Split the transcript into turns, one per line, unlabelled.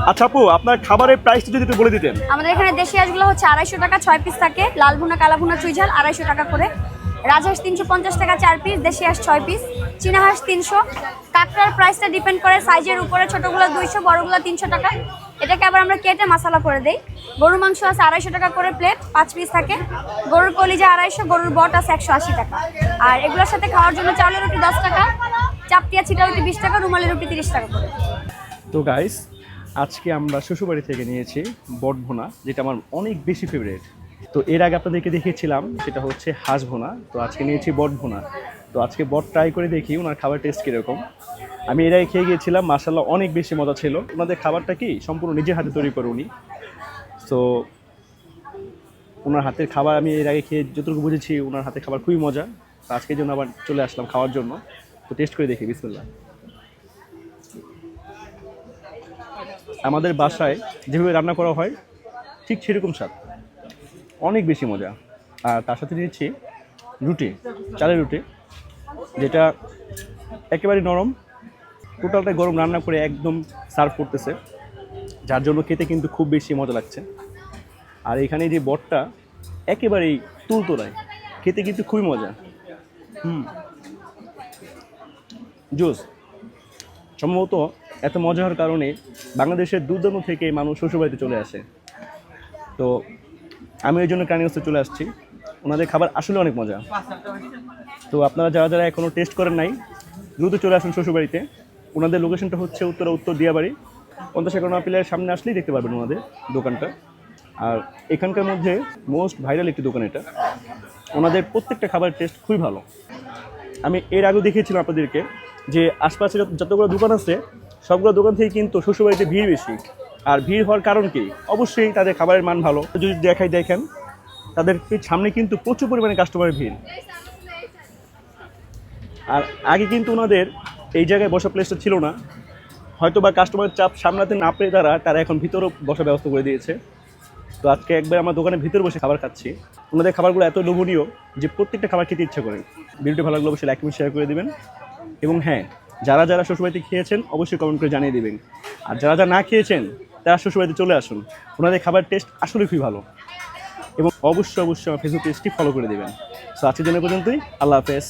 আচ্ছা আপু, আপনার খাবারের প্রাইসটা যদি একটু বলে দিতেন।
আমাদের এখানে দেশি হাঁসগুলো হচ্ছে 250 টাকা 6 পিস থাকে, লাল ভুনা কালা ভুনা চুই ঝাল 250 টাকা করে, রাজহাঁস 350 টাকা 4 পিস, দেশি হাঁস 6 পিস, চীনা হাঁস 300। কাঁকড়ার প্রাইসটা ডিপেন্ড করে সাইজের উপরে, ছোটগুলো 200, বড়গুলো 300 টাকা। এটাকে আবার আমরা কেটে মশলা করে দেই। গরুর মাংস আছে 250 টাকা করে প্লেট, 5 পিস থাকে। গরুর কলিজা 250, গরুর বট আছে 180 টাকা। আর এগুলোর সাথে খাওয়ার জন্য চাউলের রুটি 10 টাকা, চাপটিয়া ছিটা রুটি 20 টাকা, রুমালি রুটি 30 টাকা করে।
তো গাইস, আজকে আমরা শ্বশুরবাড়ি থেকে নিয়েছি বট ভুনা, যেটা আমার অনেক বেশি ফেভারিট। তো এর আগে আপনাদেরকে দেখিয়েছিলাম সেটা হচ্ছে হাঁস ভুনা, তো আজকে নিয়েছি বট ভুনা। তো আজকে বট ট্রাই করে দেখি ওনার খাবার টেস্ট কীরকম। আমি এর আগে খেয়ে গিয়েছিলাম, মাশাআল্লাহ অনেক বেশি মজা ছিল। ওনাদের খাবারটা কি সম্পূর্ণ নিজের হাতে তৈরি করে উনি। তো ওনার হাতের খাবার আমি এর আগে খেয়ে যতটুকু বুঝেছি ওনার হাতের খাবার খুবই মজা। তো আজকের জন্য আবার চলে আসলাম খাওয়ার জন্য। তো টেস্ট করে দেখি, বিসমিল্লাহ। আমাদের বাসায় যেভাবে রান্না করা হয় ঠিক সেরকম স্বাদ, অনেক বেশি মজা। আর তার সাথে নিয়েছি রুটি, চালের রুটি, যেটা একেবারে নরম, টোটালটা গরম রান্না করে একদম সার্ভ করতেছে, যার জন্য খেতে কিন্তু খুব বেশি মজা লাগছে। আর এখানে যে বটটা একেবারেই তুলতোলায়, খেতে কিন্তু খুবই মজা। জুস সম্ভবত এত মজা হওয়ার কারণে বাংলাদেশের দূর দূরান্ত থেকে মানুষ শ্বশুরবাড়িতে চলে আসে। তো আমি ওই জন্য কানিগঞ্জে চলে আসছি। ওনাদের খাবার আসলে অনেক মজা। তো আপনারা যারা যারা এখনও টেস্ট করেন নাই, দ্রুত চলে আসুন শ্বশুরবাড়িতে। ওনাদের লোকেশনটা হচ্ছে উত্তর দিয়াবাড়ি, 50-51 পিলারের সামনে আসলেই দেখতে পারবেন ওনাদের দোকানটা। আর এখানকার মধ্যে মোস্ট ভাইরাল একটি দোকান এটা। ওনাদের প্রত্যেকটা খাবারের টেস্ট খুবই ভালো। আমি এর আগেও দেখিয়েছিলাম আপনাদেরকে যে আশপাশে যতগুলো দোকান আছে সবগুলো দোকান থেকে কিন্তু শ্বশুরবাড়িতে ভিড় বেশি। আর ভিড় হওয়ার কারণ কি? অবশ্যই তাদের খাবারের মান ভালো। যদি দেখেন তাদের সামনে কিন্তু প্রচুর পরিমাণে কাস্টমারের ভিড়। আর আগে কিন্তু ওনাদের এই জায়গায় বসা প্লেসটা ছিল না, হয়তো বা কাস্টমারের চাপ সামলাতে না পেরে তারা এখন ভিতরেও বসার ব্যবস্থা করে দিয়েছে। তো আজকে একবার আমার দোকানের ভিতরে বসে খাবার খাচ্ছি। ওনাদের খাবারগুলো এত লোভনীয় যে প্রত্যেকটা খাবার খেতে ইচ্ছা করে। ভিডিওটি ভালো লাগলে অবশ্যই লাইক এবং শেয়ার করে দেবেন। এবং হ্যাঁ, যারা যারা শ্বশুরবাড়িতে খেয়েছেন অবশ্যই কমেন্ট করে জানিয়ে দেবেন। আর যারা যারা না খেয়েছেন তারা শ্বশুরবাড়িতে চলে আসুন, ওনাদের খাবার টেস্ট আসলে খুবই ভালো। এবং অবশ্যই আমার ফেসবুক পেজটি ফলো করে দেবেন। সো আজকের জন্য পর্যন্তই, আল্লাহ হাফেজ।